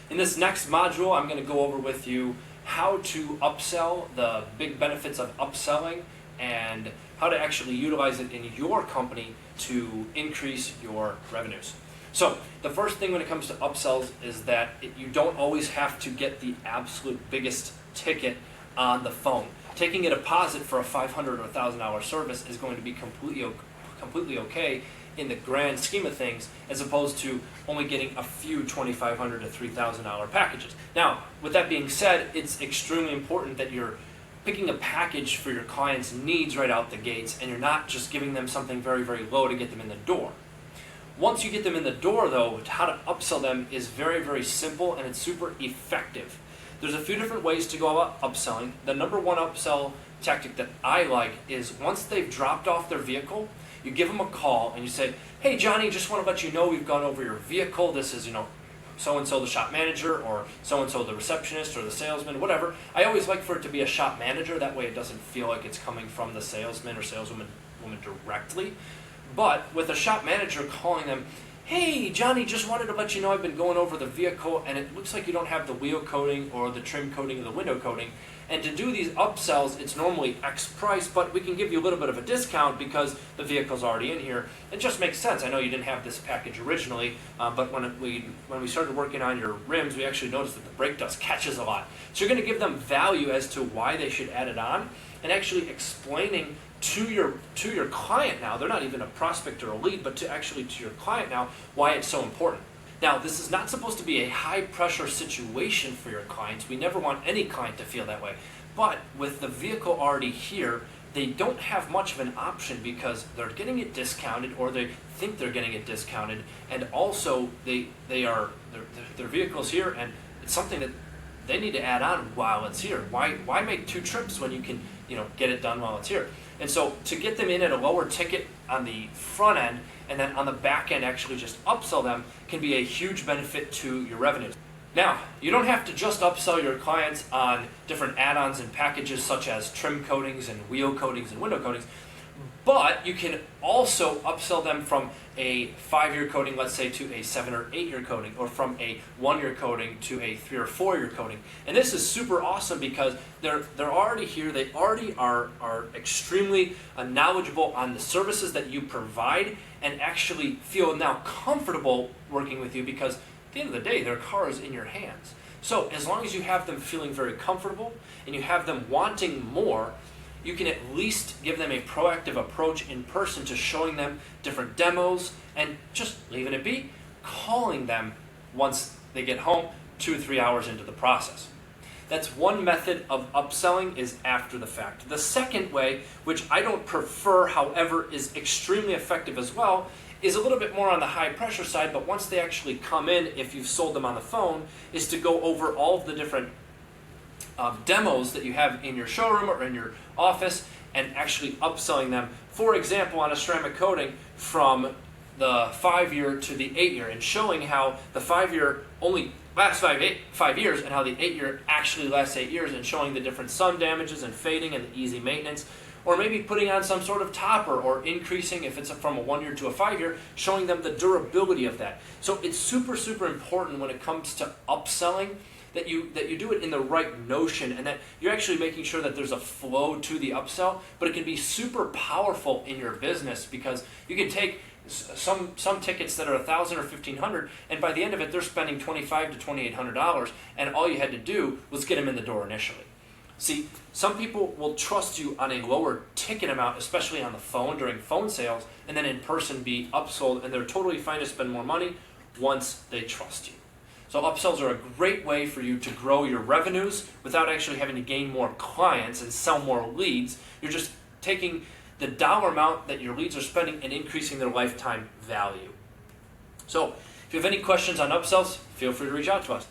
In this next module, I'm going to go over with you how to upsell, the big benefits of upselling, and how to actually utilize it in your company to increase your revenues. So the first thing when it comes to upsells is that you don't always have to get the absolute biggest ticket on the phone. Taking a deposit for a $500 or $1,000 service is going to be completely okay in the grand scheme of things, as opposed to only getting a few $2,500 to $3,000 packages. Now, with that being said, it's extremely important that you're picking a package for your clients' needs right out the gates, and you're not just giving them something very, very low to get them in the door. Once you get them in the door, though, how to upsell them is very, very simple, and it's super effective. There's a few different ways to go about upselling. The number one upsell tactic that I like is once they've dropped off their vehicle, you give them a call and you say, "Hey Johnny, just want to let you know we've gone over your vehicle. This is, so-and-so the shop manager, or so-and-so the receptionist or the salesman," whatever. I always like for it to be a shop manager. That way it doesn't feel like it's coming from the salesman or saleswoman directly. But with a shop manager calling them, "Hey Johnny, just wanted to let you know I've been going over the vehicle and it looks like you don't have the wheel coating or the trim coating or the window coating. And to do these upsells, it's normally X price, but we can give you a little bit of a discount because the vehicle's already in here." It just makes sense. I know you didn't have this package originally, but when we started working on your rims, we actually noticed that the brake dust catches a lot. So you're going to give them value as to why they should add it on, and actually explaining to your client now. They're not even a prospect or a lead, but to your client now why it's so important. Now, this is not supposed to be a high-pressure situation for your clients. We never want any client to feel that way. But with the vehicle already here, they don't have much of an option because they're getting it discounted, or they think they're getting it discounted, and also their vehicle's here, and it's something that they need to add on while it's here. Why make two trips when you can get it done while it's here? And so to get them in at a lower ticket on the front end, and then on the back end actually just upsell them, can be a huge benefit to your revenues. Now, you don't have to just upsell your clients on different add-ons and packages such as trim coatings and wheel coatings and window coatings, but you can also upsell them from a 5-year coating, let's say, to a 7 or 8-year coating, or from a 1-year coating to a 3 or 4-year coating. And this is super awesome because they're already here. They already are extremely knowledgeable on the services that you provide, and actually feel now comfortable working with you because at the end of the day, their car is in your hands. So as long as you have them feeling very comfortable and you have them wanting more, you can at least give them a proactive approach in person to showing them different demos and just leaving it be, calling them once they get home 2 or 3 hours into the process. That's one method of upselling, is after the fact. The second way, which I don't prefer, however, is extremely effective as well, is a little bit more on the high pressure side, but once they actually come in, if you've sold them on the phone, is to go over all of the different demos that you have in your showroom or in your office and actually upselling them. For example, on a ceramic coating from the 5-year to the 8-year, and showing how the 5-year only lasts 5 years and how the 8-year actually lasts 8 years, and showing the different sun damages and fading and the easy maintenance. Or maybe putting on some sort of topper, or increasing, if it's from a 1-year to a 5-year, showing them the durability of that. So it's super, super important when it comes to upselling that you do it in the right notion, and that you're actually making sure that there's a flow to the upsell. But it can be super powerful in your business because you can take some tickets that are $1,000 or $1,500, and by the end of it, they're spending $2,500 to $2,800, and all you had to do was get them in the door initially. See, some people will trust you on a lower ticket amount, especially on the phone during phone sales, and then in person be upsold, and they're totally fine to spend more money once they trust you. So upsells are a great way for you to grow your revenues without actually having to gain more clients and sell more leads. You're just taking the dollar amount that your leads are spending and increasing their lifetime value. So if you have any questions on upsells, feel free to reach out to us.